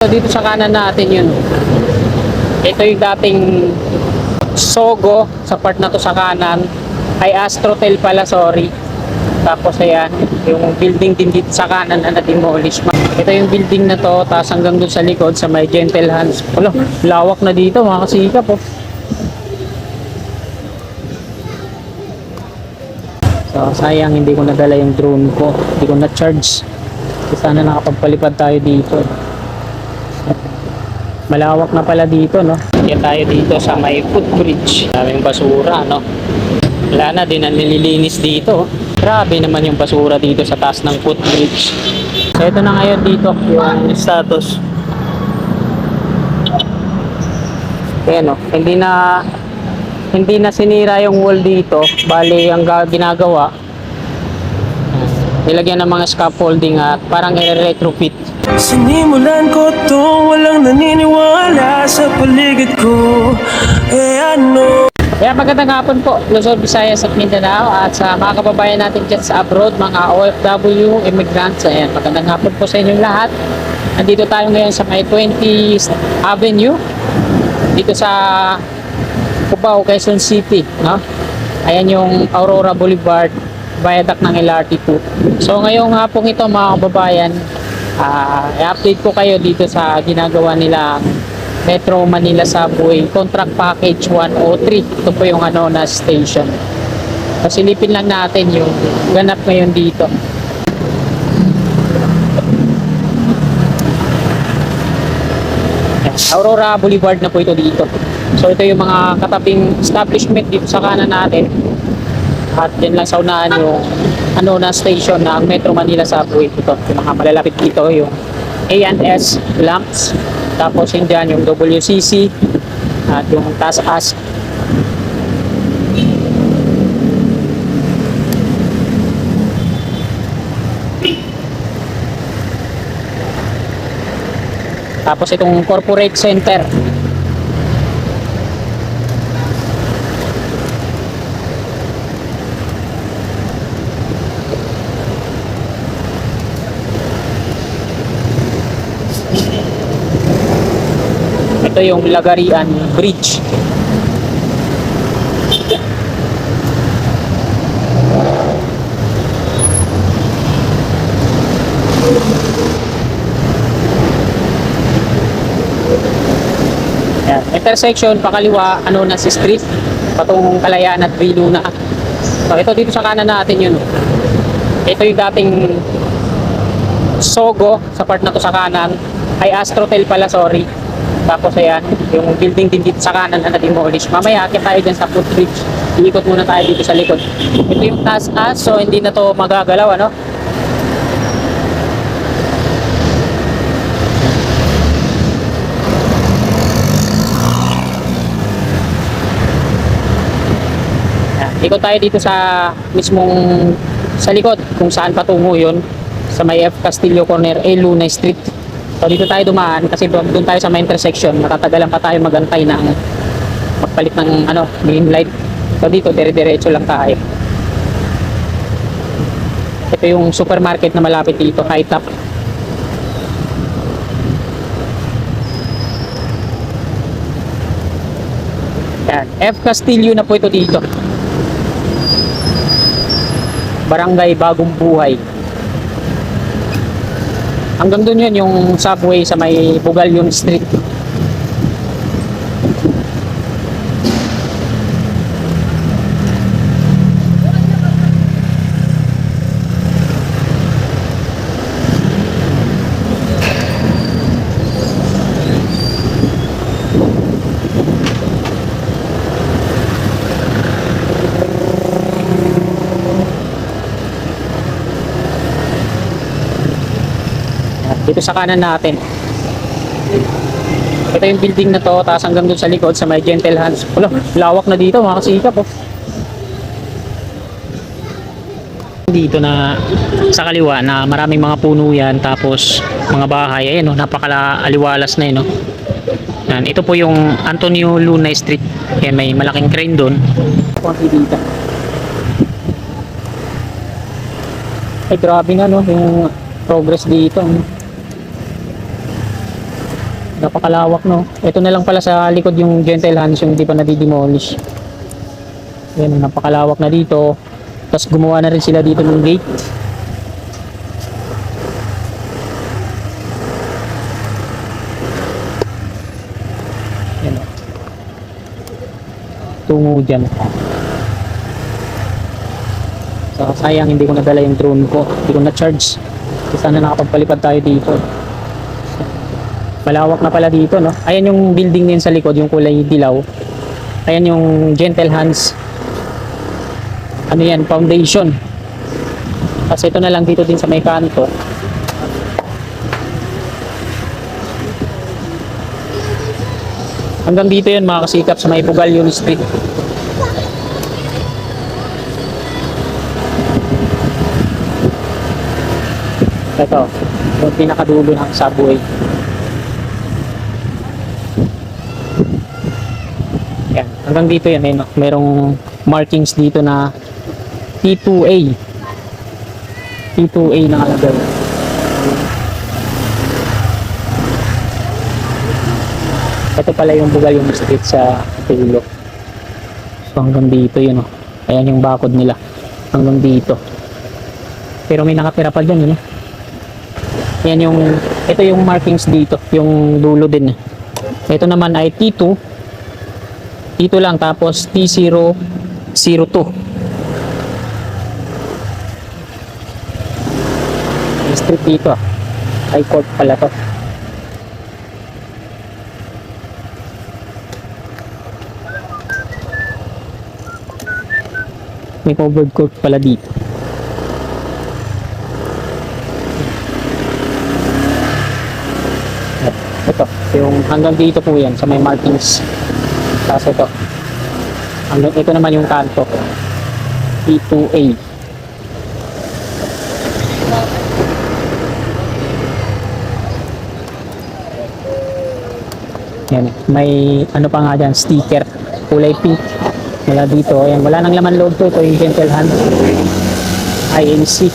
So, dito sa kanan natin yun. Ito yung dating Sogo sa part na to sa kanan. Ay Astrotel pala, sorry. Tapos ayan, yung building din dito sa kanan na na-demolish. Ito yung building na to, tapos hanggang dun sa likod sa may Gentle Hands. Wala, lawak na dito mga kasikap oh. So sayang hindi ko nadala yung drone ko, hindi ko na-charge. Sana nakapagpalipad tayo dito. Malawak na pala dito, no? Kaya tayo dito sa may footbridge. Daming basura, no? Wala na din ang nililinis dito. Grabe naman yung basura dito sa taas ng footbridge. So ito na ngayon dito yung status. Ayan, no? Hindi na sinira yung wall dito. Bali, ang ginagawa, nilagyan ng mga scaffolding at parang i-retrofit. Sinimulan ko to, walang naniniwala sa paligid ko. Ano? Kaya magandang hapon po, Luzon, Visayas at Mindanao at sa mga kababayan natin dyan sa abroad, mga OFW, immigrants. Ayan, magandang hapon po sa inyong lahat. Nandito tayo ngayon sa may 20th Avenue dito sa Cubao, Quezon City, no? Ayan yung Aurora Boulevard, viaduct ng LRT2. So ngayong hapon ito mga kababayan, i-update ko kayo dito sa ginagawa nila Metro Manila Subway Contract Package 103. Ito po yung na station. Pasilipin lang natin yung ganap ngayon dito. Aurora Boulevard na po ito dito. So ito yung mga katabing establishment dito sa kanan natin. At din lang sa unahan yung na station ng Metro Manila Subway. Ito, yung mga malalapit dito yung A&S lamps. Tapos yun dyan yung WCC at yung taas-as. Tapos itong corporate center. Ito yung Lagarian Bridge. Ayan. Intersection pakaliwa na si street patungong Kalayaan at Viluna. So ito dito sa kanan natin yun. Ito yung dating Sogo sa part na to sa kanan. Ay Astrotel pala, sorry. Tapos ayan, yung building din dito sa kanan na na-demolish. Mamaya akit tayo dyan sa footbridge. Iikot muna tayo dito sa likod. Ito yung taas-as, so hindi na to magagalaw, ano? Ayan, ikot tayo dito sa mismong sa likod kung saan patungo yun. Sa may F. Castillo Corner, A. Lunay Street. So dito tayo dumaan kasi doon tayo sa may intersection, matatagalan pa tayo magantay ng magpalit ng green light. So dito dire-diretso lang tayo. Ito yung supermarket na malapit dito, High Top. Yan, F. Castillo na po ito dito. Barangay Bagong Buhay. Hanggang doon yun yung subway sa may Bugalyon Street. Dito sa kanan natin. Ito yung building na to, tapos hanggang dun sa likod sa may Gentle Hands. Wala, lawak na dito mga kasikap oh. Dito na sa kaliwa na maraming mga puno yan, tapos mga bahay, ayun napaka-aliwalas na yun Yan, ito po yung Antonio Lunay Street. Yan, may malaking crane doon. Dito. Ay grabe nga yung progress dito. Napakalawak, no? Ito na lang pala sa likod yung Gentle Hands, yung hindi pa nadidemolish. Ayan, napakalawak na dito. Tapos gumawa na rin sila dito ng gate. Ayan, oh. Tungo dyan. So, sayang hindi ko nadala yung drone ko. Hindi ko na-charge. Sana nakapagpalipad tayo dito. Malawak na pala dito, no? Ayan yung building din sa likod, yung kulay dilaw. Ayan yung Gentle Hands. Ano yan? Foundation. Kasi ito na lang dito din sa may kanto. Hanggang dito yun mga kasikap sa may Pugalyon Street. Ito, yung pinakadulo ng subway. Yan, hanggang dito yan, eh, no? Merong markings dito na T2A. T2A nakalagay. Ito pala yung Pugalyon Street sa dulo. So hanggang dito yun, oh. Ayan yung bakod nila. Hanggang dito. Pero may nakatira pa dyan, yun, eh. Yan yung, ito yung markings dito, yung dulo din. Ito naman ay T2. T2 lang, tapos T002. Yung street dito, high court pala to. May covered court pala dito. Ito, yung hanggang dito po yan sa may markings. Tapos ito, hanggang ito naman yung kanto, T2A. Yan, may ano pa nga dyan, sticker, kulay pink. Wala dito, ayan, wala nang laman loob to. Ito yung Gentle Hands INC.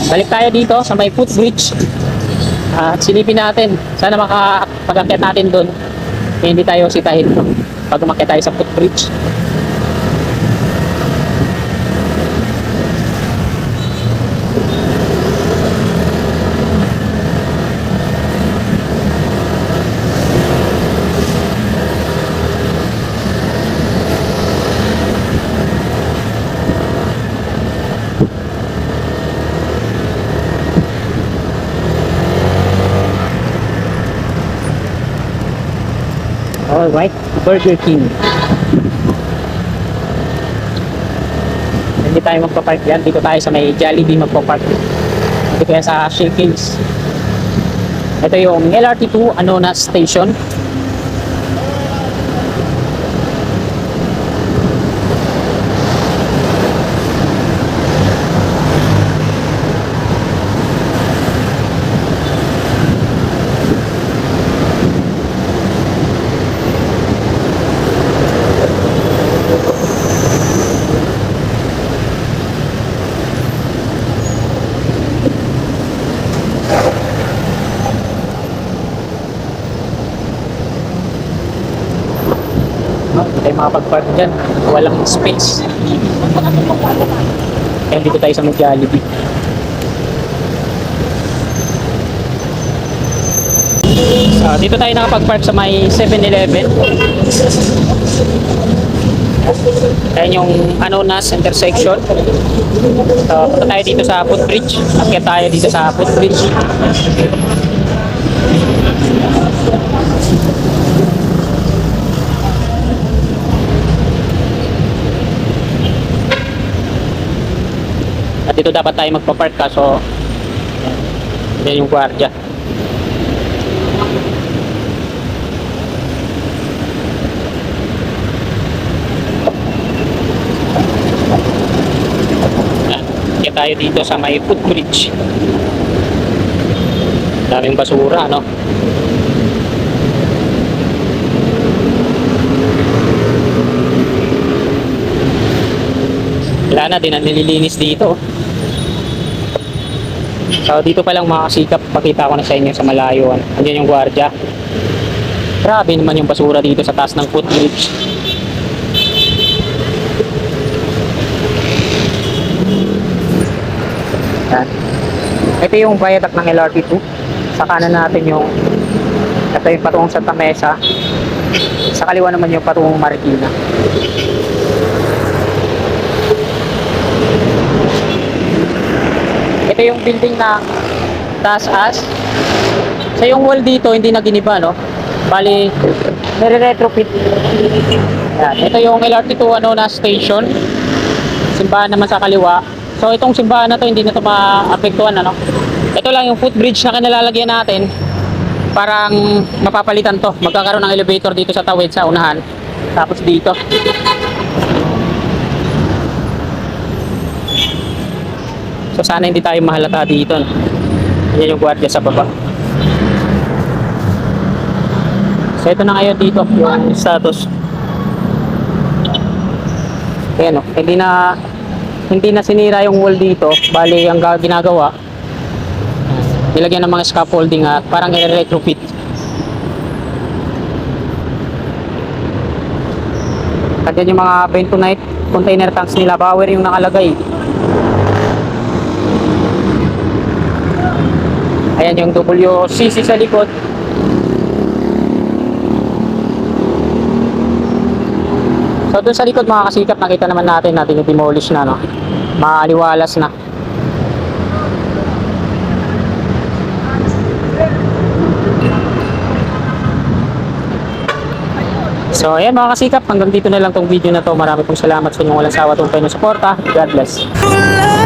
Balik tayo dito sa may footbridge at silipin natin. Sana makapag-akyat natin doon. Hindi tayo sitahin pag umakyat tayo sa footbridge. Alright, Burger King. Hindi tayo magpapark yan. Dito tayo sa may Jollibee magpapark. Dito kaya sa Shakey's. Ito yung LRT2 Anonas Station. Hindi tayo makapag-park dyan. Walang space. Kaya dito tayo sa may Jollibee. Dito tayo nakapag-park sa may 7-Eleven. Ayan yung Anonas intersection. Punta tayo dito sa footbridge. Akyat tayo dito sa footbridge. At dito dapat tayo magpa-park kaso yan yung gwardiya. Kaya tayo dito sa may footbridge. Daming basura, no? Wala na din ang nililinis dito. So dito pa lang mga kasikap, pakita ko na sa inyo sa malayo. Andiyan yung gwardiya. Grabe naman yung basura dito sa taas ng footbridge. Yan. Ito yung viaduct ng LRT2. Sa kanan natin yung ito yung patungong Santa Mesa. Sa kaliwa naman yung patungong Marikina. Ito yung building na taas-as. So yung wall dito hindi na giniba, no? Bali, nire-retrofit. Yan. Ito yung LRT2 na station. Simbahan naman sa kaliwa. So itong simbahan na to hindi na to maapektuhan, ano? Ito lang yung footbridge na kinalalagyan natin. Parang mapapalitan to. Magkakaroon ng elevator dito sa tawid sa unahan. Tapos dito. So sana hindi tayo mahalata dito, no? Yan yung gwardiya sa baba. So ito na ngayon dito yung status. Ayan, no? Hindi na sinira yung wall dito. Bali ang ginagawa, nilagyan ng mga scaffolding at parang i-retrofit. At yan yung mga bentonite container tanks nila. Bauer yung nakalagay. Ayan yung WCC sa likod. So dun sa likod mga kasikap, nakita naman natin na demolish na, no? Maaliwalas na. So ayan mga kasikap, hanggang dito na lang tong video na to. Marami pong salamat sa inyong walang sawa tumpay ng suporta. God bless. Wala